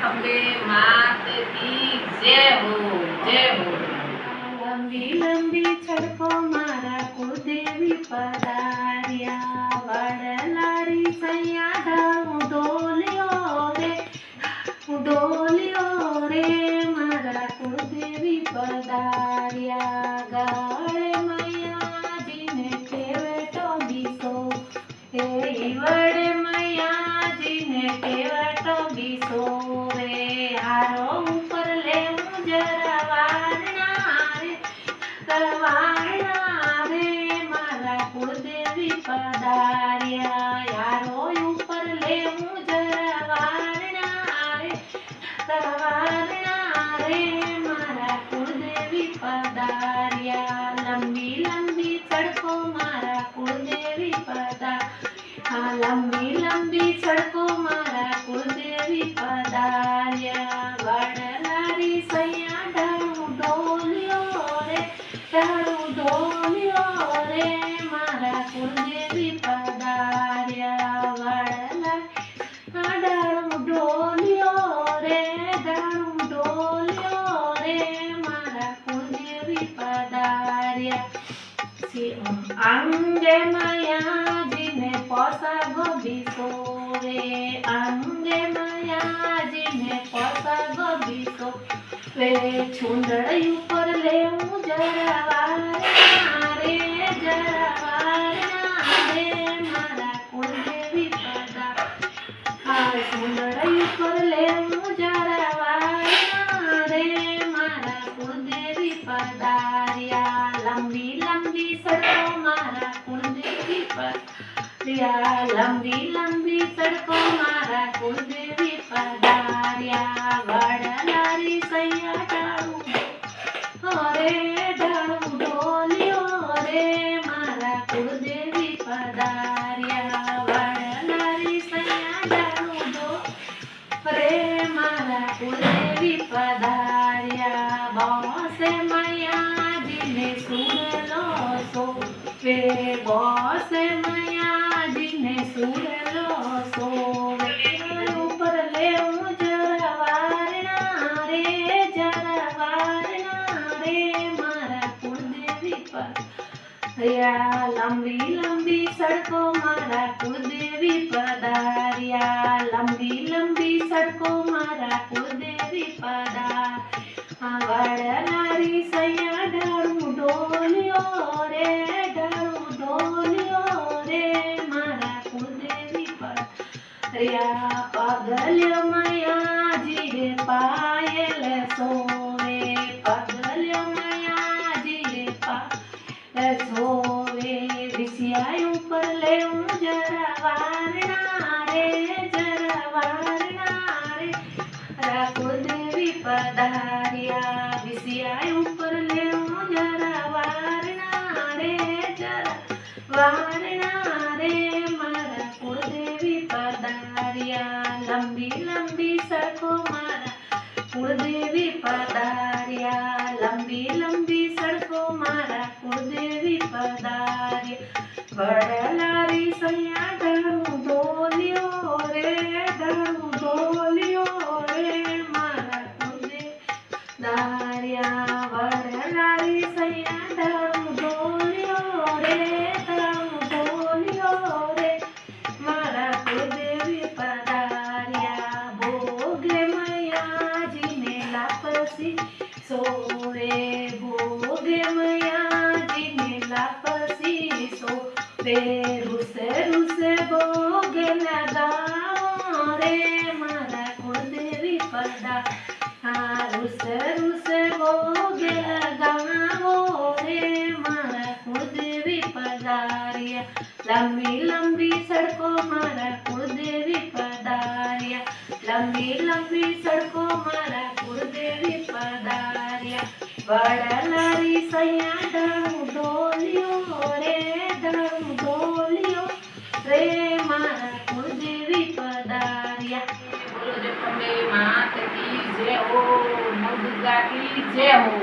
खंबे मात की जय हो जय हो। लंबी लंबी सड़को मारा कुलदेवी पधारिया वडलारी सैया ढाळू डोलियो रे मारा कुलदेवी पधारिया गाळे मैयाजीने टेवटो बिसो हे ईवडे मैयाजीने टेवटो बिसो रे हारो ઉપર લેવું જરા વારણા રે મારા કુળદેવી પધાર્યા યારો ઉપર લેવું જરા વારણા રે મારા કુળદેવી પધાર્યા લંબી લંબી સડકો મારા કુળદેવી પધાર્યા લંબી લંબી સડકો મારા કુળદેવી પધાર્યા વડલારી સૈયા ઢાળું ડોલ્યો રે મારા કુળદેવી પધાર્યા વડલા ઢાળું ડોલ્યો રે મારા કુળદેવી પધાર્યા અંગે માયાજીને પોસાગો બીસો રે અંગે માયાજીને પોસાગો બીસો રે છુંદડી ઉપર લેવું જરા વારણા રે મારા કુળદેવી પધાર્યા છુંદડી ઉપર લેવું જરા વારણા રે મારા કુળદેવી પધાર્યા લંબી લંબી સડકો મારા કુળદેવી પધાર્યા લંબી લંબી સડકો મારા કુળદેવી પધાર્યા વડલારી સૈયા ઢાળું ડોલ્યો રે મારા કુળદેવી પધાર્યા વડલારી સૈયા ઢાળું રે મારા કુળદેવી પધાર્યા બોસે મૈયાજીને સુરલો સો વે બોસે મૈયાજીને સુરલો સો ઉપર લેવું જરા વારણા રે મારા કુળદેવી પધાર્યા લંબી લંબી સડકો મારા કુળદેવી પધાર્યા લંબી લંબી સડકો મારા કુળદેવી પધાર્યા વડલારી સૈયા ઢાળું ડોલ્યો રે મારા કુળદેવી પધાર્યા પગલ્યો મૈયાજી રે પાયલ સોવે પગલ્યો મૈયાજી રે પાયલ સોવે વિષયા ઉપર લેવું જરા વારણા રે મારા કુળદેવી પધાર્યા વિષયા ઉપર લેવું જરા વારણા રે મારા કુળદેવી પધાર્યા લંબી લંબી સડકો મારા કુળદેવી પધાર્યા લંબી લંબી સડકો મારા કુળદેવી પધાર્યા વડલારી સૈયા ઢાળું ડોલ્યો રે મારા કુળદેવી પધાર્યા વડલારી સૈયા ઢાળું ડોલ્યો રે મારા કુળદેવી પધાર્યા ભોગે મૈયાજીને લાપસી સોવે ભોગે મૈયાજીને લાપસી સોવે રૂસે ભોગે લગાવો રે મારા કુળદેવી પધાર્યા રૂસે ભોગે લગાવો રે મારા કુળદેવી પધાર્યા લંબી લંબી સડકો મારા કુળદેવી પધાર્યા લંબી લંબી સડકો મારા કુળદેવી પધાર્યા વડલારી સૈયા ઢાળું ડોલ્યો રે મારા કુળદેવી પધાર્યા बोलो जय खंबे मात की जय हो, नव दुर्गा की जय हो।